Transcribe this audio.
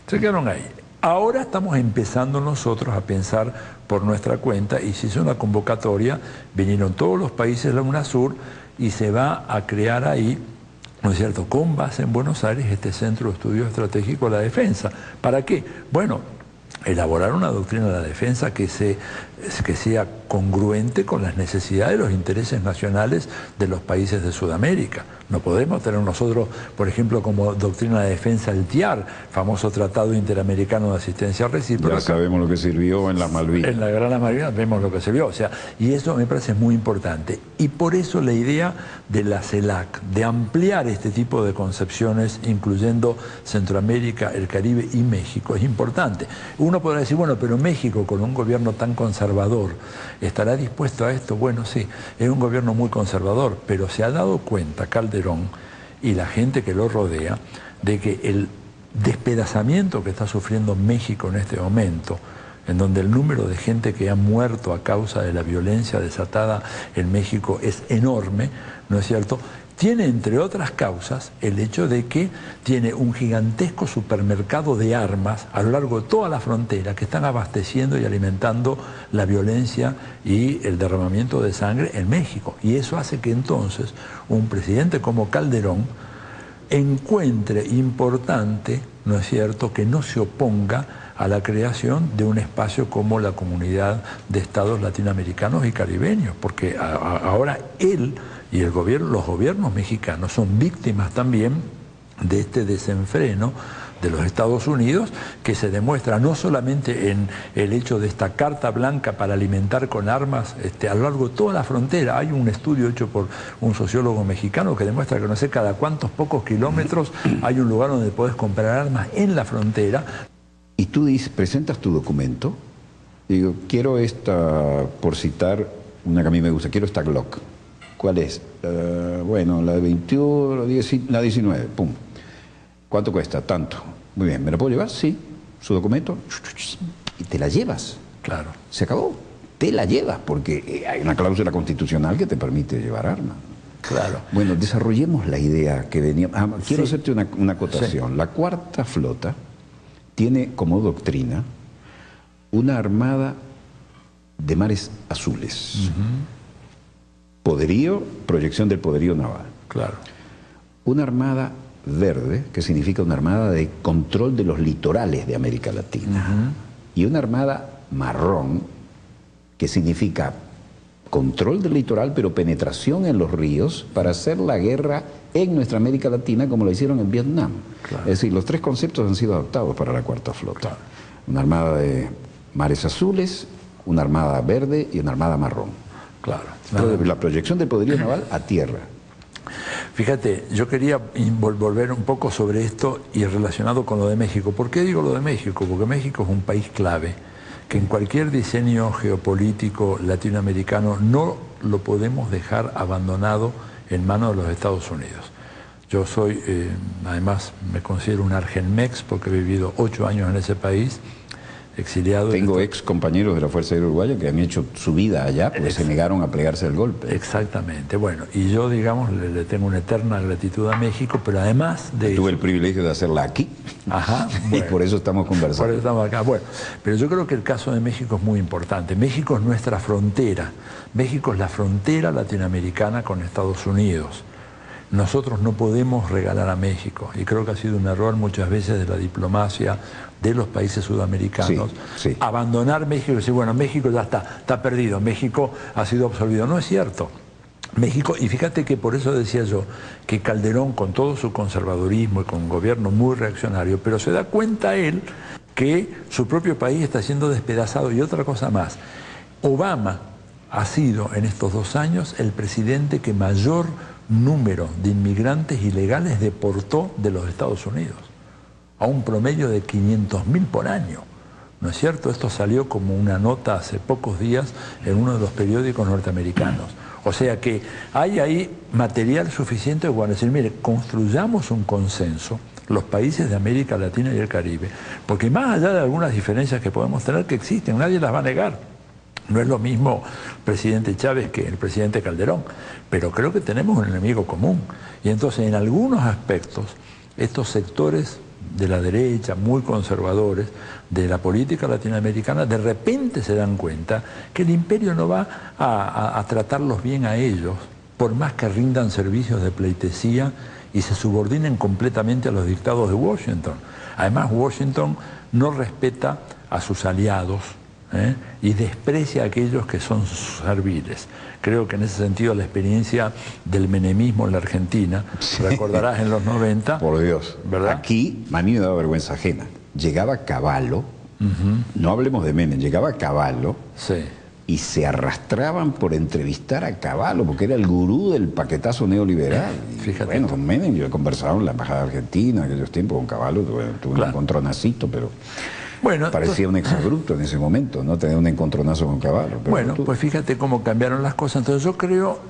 Se quedaron ahí. Ahora estamos empezando nosotros a pensar por nuestra cuenta y se hizo una convocatoria, vinieron todos los países de la UNASUR y se va a crear ahí, ¿no es cierto?, con base en Buenos Aires, este Centro de Estudios Estratégicos de la Defensa. ¿Para qué? Bueno, elaborar una doctrina de la defensa que sea congruente con las necesidades y los intereses nacionales de los países de Sudamérica. No podemos tener nosotros, por ejemplo, como doctrina de defensa el TIAR, famoso Tratado Interamericano de Asistencia Recíproca. Ya sabemos lo que sirvió en las Malvinas. En la Gran Malvinas vemos lo que sirvió. O sea, y eso me parece muy importante. Y por eso la idea de la CELAC, de ampliar este tipo de concepciones, incluyendo Centroamérica, el Caribe y México, es importante. Uno podrá decir, bueno, pero México, con un gobierno tan conservador, ¿estará dispuesto a esto? Bueno, sí, es un gobierno muy conservador, pero se ha dado cuenta Calderón y la gente que lo rodea de que el despedazamiento que está sufriendo México en este momento, en donde el número de gente que ha muerto a causa de la violencia desatada en México es enorme, ¿no es cierto?, tiene, entre otras causas, el hecho de que tiene un gigantesco supermercado de armas a lo largo de toda la frontera que están abasteciendo y alimentando la violencia y el derramamiento de sangre en México. Y eso hace que entonces un presidente como Calderón encuentre importante, ¿no es cierto?, que no se oponga a la creación de un espacio como la Comunidad de Estados Latinoamericanos y Caribeños, porque ahora él y los gobiernos mexicanos son víctimas también de este desenfreno de los Estados Unidos, que se demuestra no solamente en el hecho de esta carta blanca para alimentar con armas a lo largo de toda la frontera. Hay un estudio hecho por un sociólogo mexicano que demuestra que no sé cada cuántos pocos kilómetros hay un lugar donde puedes comprar armas en la frontera. Y tú dices, presentas tu documento, digo, quiero esta, por citar una que a mí me gusta, quiero esta Glock. ¿Cuál es? Bueno, la de 21, la 19, pum. ¿Cuánto cuesta? Tanto. Muy bien, ¿me la puedo llevar? Sí. ¿Su documento? Y te la llevas. Claro. Se acabó. Te la llevas, porque hay una cláusula constitucional que te permite llevar armas. Claro. Bueno, desarrollemos la idea que veníamos. Quiero hacerte una acotación. Sí. La Cuarta Flota tiene como doctrina una armada de mares azules. Poderío, proyección del poderío naval. Claro. Una armada verde, que significa una armada de control de los litorales de América Latina. Y una armada marrón, que significa control del litoral, pero penetración en los ríos para hacer la guerra en nuestra América Latina como lo hicieron en Vietnam. Claro. Es decir, los tres conceptos han sido adaptados para la Cuarta Flota. Claro. Una armada de mares azules, una armada verde y una armada marrón. Claro. La proyección del poderío naval a tierra. Fíjate, yo quería volver un poco sobre esto y relacionado con lo de México. ¿Por qué digo lo de México? Porque México es un país clave, que en cualquier diseño geopolítico latinoamericano no lo podemos dejar abandonado en manos de los Estados Unidos. Yo soy, además me considero un argenmex porque he vivido 8 años en ese país, exiliado. Tengo ex compañeros de la Fuerza Aérea Uruguaya que han hecho su vida allá porque se negaron a plegarse al golpe. Exactamente. Bueno, y yo, digamos, le tengo una eterna gratitud a México, pero además de Tuve el privilegio de hacerla aquí. Ajá. Bueno, y por eso estamos conversando. Por eso estamos acá. Bueno, pero yo creo que el caso de México es muy importante. México es nuestra frontera. México es la frontera latinoamericana con Estados Unidos. Nosotros no podemos regalar a México, y creo que ha sido un error muchas veces de la diplomacia de los países sudamericanos, sí. Abandonar México y decir, bueno, México ya está perdido, México ha sido absorbido. No es cierto. México, y fíjate que por eso decía yo, que Calderón, con todo su conservadurismo y con un gobierno muy reaccionario, pero se da cuenta él que su propio país está siendo despedazado. Y otra cosa más, Obama ha sido en estos 2 años el presidente que mayor número de inmigrantes ilegales deportó de los Estados Unidos, a un promedio de 500.000 por año. ¿No es cierto? Esto salió como una nota hace pocos días en uno de los periódicos norteamericanos. O sea que hay ahí material suficiente para decir, mire, construyamos un consenso, los países de América Latina y el Caribe, porque más allá de algunas diferencias que podemos tener, que existen, nadie las va a negar. No es lo mismo el presidente Chávez que el presidente Calderón, pero creo que tenemos un enemigo común. Y entonces, en algunos aspectos, estos sectores de la derecha, muy conservadores, de la política latinoamericana, de repente se dan cuenta que el imperio no va a tratarlos bien a ellos, por más que rindan servicios de pleitesía y se subordinen completamente a los dictados de Washington. Además, Washington no respeta a sus aliados, y desprecia a aquellos que son sus serviles. Creo que en ese sentido la experiencia del menemismo en la Argentina, recordarás en los 90... Por Dios, ¿verdad? Aquí a mí me daba vergüenza ajena. Llegaba Cavallo, no hablemos de Menem, llegaba Cavallo, sí, y se arrastraban por entrevistar a Cavallo, porque era el gurú del paquetazo neoliberal. Fíjate. Bueno, con Menem yo he conversado en la Embajada Argentina en aquellos tiempos, con Cavallo tuve un encontronacito, pero... Bueno, parecía un exabrupto en ese momento, ¿no? Tener un encontronazo con Cavallo. Bueno, pues fíjate cómo cambiaron las cosas. Entonces yo creo